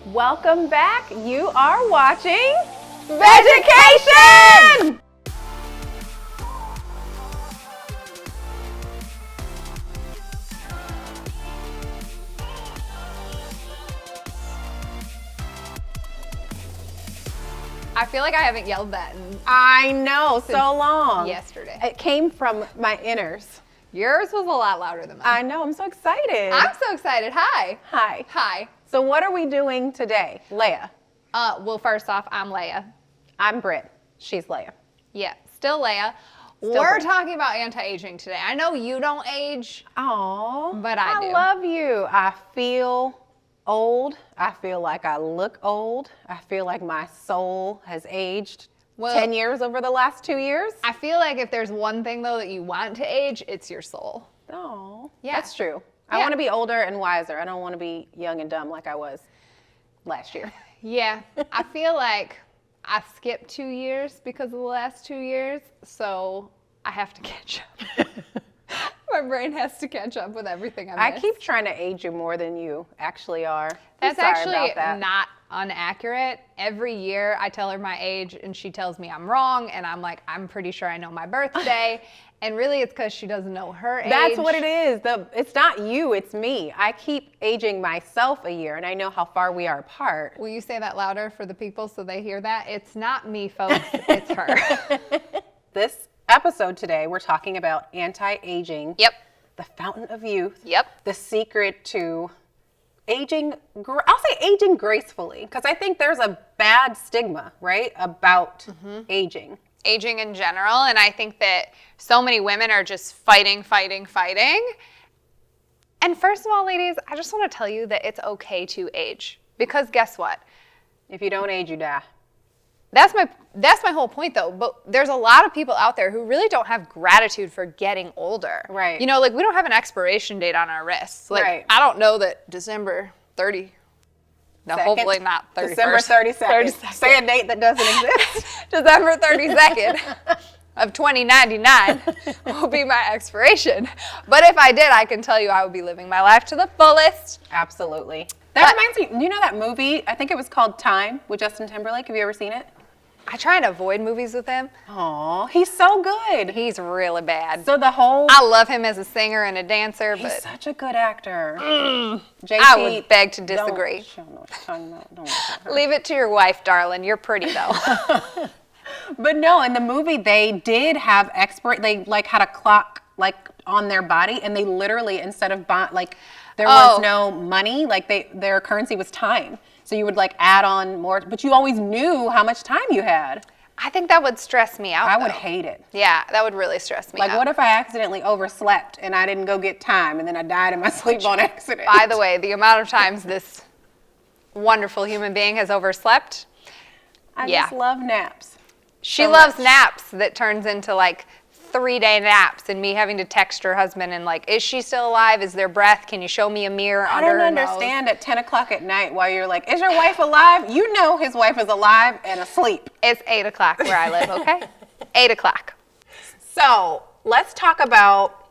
Welcome back. You are watching Vegucation! I feel like I haven't yelled that in I know, so long. yesterday. It came from my inners. Yours was a lot louder than mine. I know, I'm so excited. I'm so excited. Hi. Hi. Hi. So what are we doing today? Leia. Well, first off, I'm Leia. I'm Britt. She's Leia. Yeah, still Leia. Still We're Britt. talking about anti-aging today. I know you don't age. Oh, But I do. love you. I feel old. I feel like I look old. I feel like my soul has aged 10 years over the last 2 years. I feel like if there's one thing, though, that you want to age, it's your soul. Oh, Yeah. that's true. I Yeah. want to be older and wiser. I don't want to be young and dumb like I was last year. Yeah, I feel like I skipped 2 years because of the last 2 years, so I have to catch up. My brain has to catch up with everything I missed. I keep trying to age you more than you actually are. I'm That's sorry actually about that. not inaccurate. Every year I tell her my age and she tells me I'm wrong, and I'm like, I'm pretty sure I know my birthday. And really it's because she doesn't know her age. That's what it is. It's not you, it's me. I keep aging myself a year, and I know how far we are apart. Will you say that louder for the people so they hear that? It's not me, folks. It's her. This episode today, we're talking about anti-aging. Yep. The fountain of youth. Yep. The secret to aging, I'll say aging gracefully, because I think there's a bad stigma, right, about aging. Aging in general, and I think that so many women are just fighting. And first of all, ladies, I just want to tell you that it's okay to age, because guess what? If you don't age, you die. That's my whole point, though. But there's a lot of people out there who really don't have gratitude for getting older. Right. You know, like we don't have an expiration date on our wrists. Like Right. I don't know that December 30. No, Second. hopefully not 31st. December 32nd. 32nd. Say a date that doesn't exist. December 32nd of 2099 will be my expiration. But if I did, I can tell you I would be living my life to the fullest. Absolutely. That reminds me, you know that movie, I think it was called Time with Justin Timberlake. Have you ever seen it? I try and avoid movies with him. Oh, he's so good. He's really bad. So the whole, I love him as a singer and a dancer, he's but such a good actor. JT, I would beg to disagree. Don't show no tongue, no, don't look at her. Leave it to your wife, darling. You're pretty, though. But no, in the movie they did have they like had a clock like on their body, and they literally, instead of like there was no money, like their currency was time. So you would like add on more, but you always knew how much time you had. I think that would stress me out, I would though. hate it. Yeah, that would really stress me out. Like, what if I accidentally overslept and I didn't go get time, and then I died in my sleep on accident? By the way, the amount of times this wonderful human being has overslept, I yeah. just love naps. she So loves much. naps that turns into like 3-day naps and me having to text her husband and like, is she still alive? Is there breath? Can you show me a mirror I under don't her understand at 10 o'clock at night why you're like, is your wife alive? You know his wife is alive and asleep. nose? It's 8 o'clock where I live, okay? 8 o'clock. So let's talk about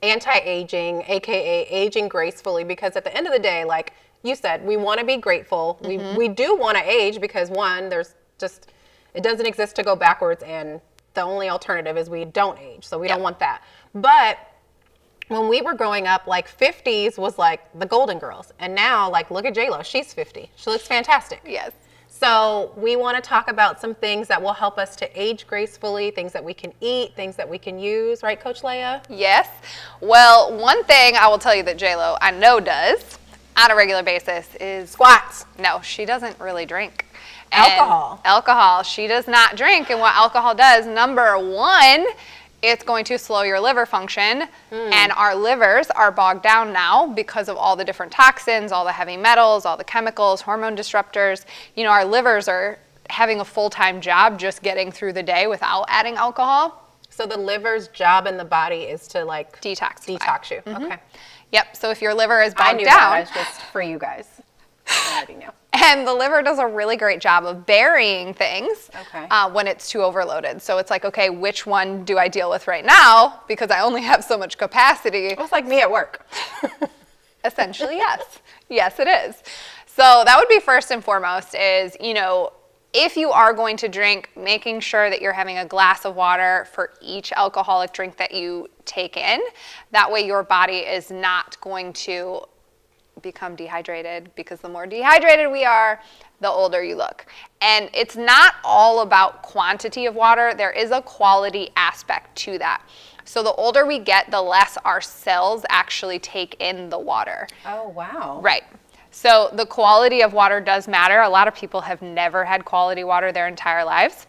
anti-aging, AKA aging gracefully, because at the end of the day, like you said, we want to be grateful. We do want to age because one, there's just, it doesn't exist to go backwards, and the only alternative is we don't age. So we don't want that. But when we were growing up, like 50s was like the Golden Girls. And now, like, look at J-Lo, she's 50. She looks fantastic. Yes. So we want to talk about some things that will help us to age gracefully, things that we can eat, things that we can use, right, Coach Leia? Yes. Well, one thing I will tell you that J-Lo I know does on a regular basis is Squats. no, she doesn't really drink. Alcohol. Alcohol. She does not drink, and what alcohol does, number one, it's going to slow your liver function, and our livers are bogged down now because of all the different toxins, all the heavy metals, all the chemicals, hormone disruptors. You know, our livers are having a full-time job just getting through the day without adding alcohol. So the liver's job in the body is to like Detoxify. detox you. Okay. Yep, so if your liver is I bogged knew down, that. It's just for you guys. I already knew. and the liver does a really great job of burying things Okay. when it's too overloaded. So it's like, okay, which one do I deal with right now? Because I only have so much capacity. It was like me at work. Essentially, yes. Yes, it is. So that would be first and foremost is, if you are going to drink, making sure that you're having a glass of water for each alcoholic drink that you take in. That way your body is not going to become dehydrated, because the more dehydrated we are, the older you look. And it's not all about quantity of water. There is a quality aspect to that. So the older we get, the less our cells actually take in the water. Oh, wow. Right. So the quality of water does matter. A lot of people have never had quality water their entire lives.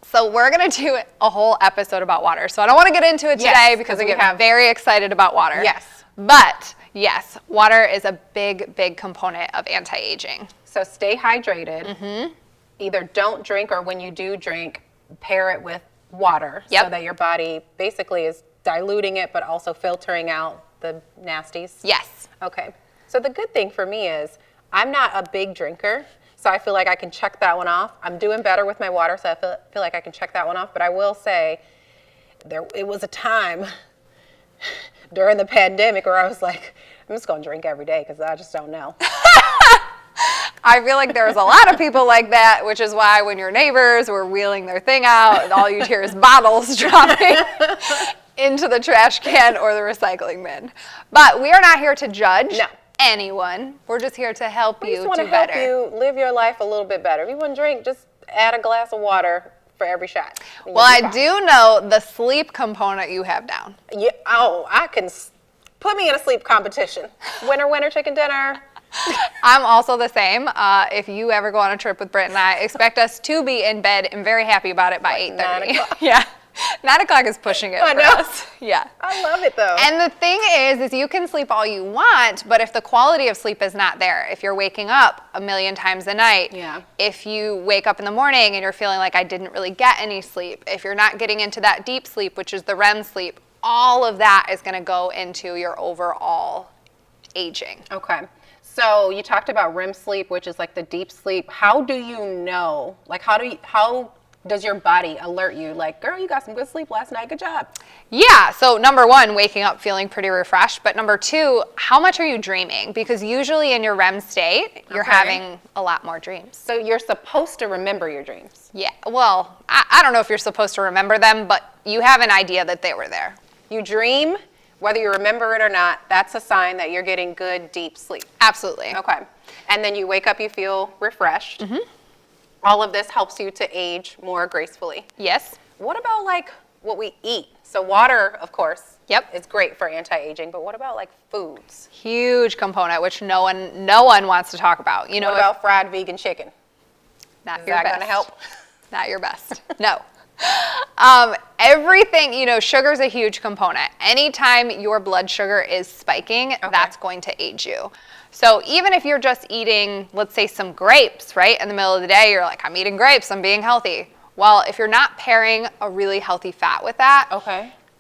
So we're going to do a whole episode about water. So I don't want to get into it today because I get very excited about water. Yes. But yes, water is a big, big component of anti-aging. So stay hydrated. Either don't drink, or when you do drink, pair it with water so that your body basically is diluting it but also filtering out the nasties. Yes. Okay. So the good thing for me is I'm not a big drinker, so I feel like I can check that one off. I'm doing better with my water, so I feel like I can check that one off. But I will say it was a time during the pandemic where I was like, I'm just going to drink every day because I just don't know. I feel like there was a lot of people like that, which is why when your neighbors were wheeling their thing out, all you'd hear is bottles dropping into the trash can or the recycling bin. But we are not here to judge anyone. We're just here to help you do better. We just want to help you live your life a little bit better. If you want to drink, just add a glass of water for every shot. Well, I do know the sleep component you have down. Yeah, I can put me in a sleep competition. Winner, chicken dinner. I'm also the same. If you ever go on a trip with Britt and I, expect us to be in bed and very happy about it by 8:30. 9 o'clock. Yeah. 9 o'clock is pushing it for us. Yeah. I love it though. And the thing is you can sleep all you want, but if the quality of sleep is not there, if you're waking up a million times a night, if you wake up in the morning and you're feeling like I didn't really get any sleep, if you're not getting into that deep sleep, which is the REM sleep, all of that is going to go into your overall aging. Okay. So you talked about REM sleep, which is like the deep sleep. How do you know? Like how does your body alert you? Like, girl, you got some good sleep last night. Good job. Yeah. So number one, waking up feeling pretty refreshed. But number two, how much are you dreaming? Because usually in your REM state, you're having a lot more dreams. So you're supposed to remember your dreams. Yeah. Well, I don't know if you're supposed to remember them, but you have an idea that they were there. You dream, whether you remember it or not, that's a sign that you're getting good, deep sleep. Absolutely. Okay. And then you wake up, you feel refreshed. All of this helps you to age more gracefully. Yes. What about like what we eat? So water, of course, is great for anti-aging, but what about like foods? Huge component, which no one wants to talk about. What about fried vegan chicken? Not Is your that best. going to help? Not your best. No. Everything, sugar is a huge component. Anytime your blood sugar is spiking, that's going to age you. So even if you're just eating, let's say, some grapes, right? In the middle of the day, you're like, I'm eating grapes, I'm being healthy. Well, if you're not pairing a really healthy fat with that,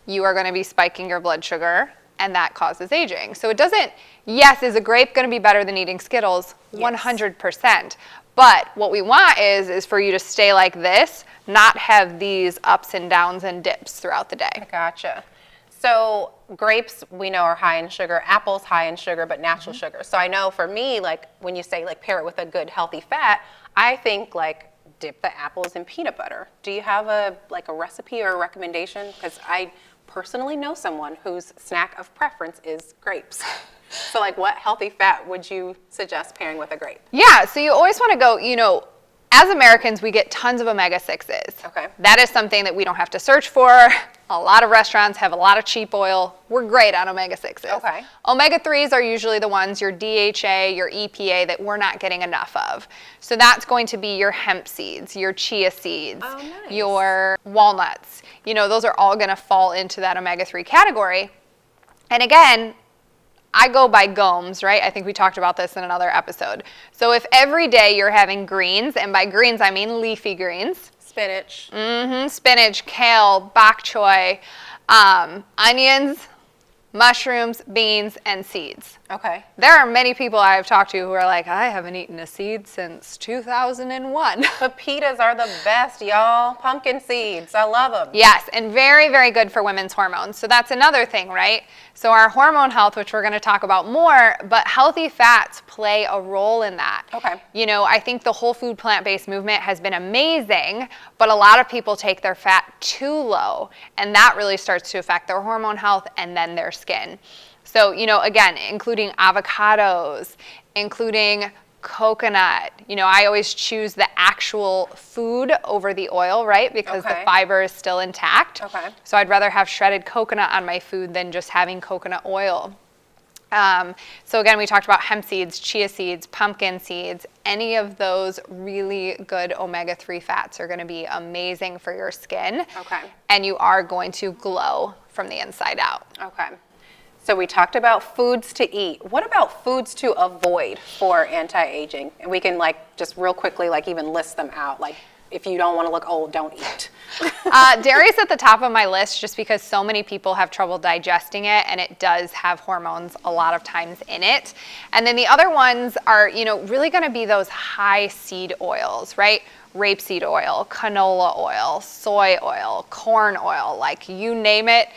you are going to be spiking your blood sugar, and that causes aging. So it doesn't, yes, is a grape going to be better than eating Skittles? 100%. But what we want is for you to stay like this, not have these ups and downs and dips throughout the day. Gotcha. So grapes, we know, are high in sugar. Apples, high in sugar, but natural sugar. So I know for me, like when you say like pair it with a good healthy fat, I think like dip the apples in peanut butter. Do you have a recipe or a recommendation? Because I personally know someone whose snack of preference is grapes. So like what healthy fat would you suggest pairing with a grape? Yeah, so you always want to go, as Americans, we get tons of omega-6s. Okay. That is something that we don't have to search for. A lot of restaurants have a lot of cheap oil. We're great on omega-6s. Okay. Omega-3s are usually the ones, your DHA, your EPA, that we're not getting enough of. So that's going to be your hemp seeds, your chia seeds, your walnuts. Those are all going to fall into that omega-3 category. And again, I go by GOMS, right? I think we talked about this in another episode. So if every day you're having greens, and by greens I mean leafy greens. Spinach. Spinach, kale, bok choy, onions, mushrooms, beans, and seeds. Okay. There are many people I've talked to who are like, I haven't eaten a seed since 2001. Pepitas are the best, y'all. Pumpkin seeds. I love them. Yes, and very, very good for women's hormones. So that's another thing, right? So our hormone health, which we're going to talk about more, but healthy fats play a role in that. Okay. You know, I think the whole food plant-based movement has been amazing, but a lot of people take their fat too low, and that really starts to affect their hormone health and then their skin. So, you know, again, including avocados, including coconut. You know, I always choose the actual food over the oil, right? Because the fiber is still intact. Okay. So I'd rather have shredded coconut on my food than just having coconut oil. So again, we talked about hemp seeds, chia seeds, pumpkin seeds. Any of those really good omega-3 fats are going to be amazing for your skin. Okay. And you are going to glow from the inside out. Okay. So we talked about foods to eat. What about foods to avoid for anti-aging? And we can like just real quickly like even list them out. Like if you don't want to look old, don't eat. Dairy's at the top of my list just because so many people have trouble digesting it, and it does have hormones a lot of times in it. And then the other ones are, you know, really going to be those high seed oils, right? Rapeseed oil, canola oil, soy oil, corn oil, like you name it.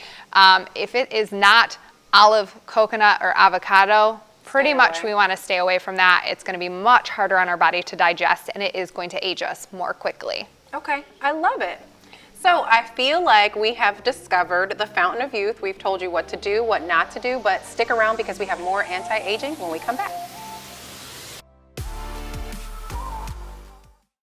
If it is not olive, coconut, or avocado, pretty much we want to stay away from that. It's going to be much harder on our body to digest, and it is going to age us more quickly. Okay, I love it. So I feel like we have discovered the Fountain of Youth. We've told you what to do, what not to do, but stick around because we have more anti-aging when we come back.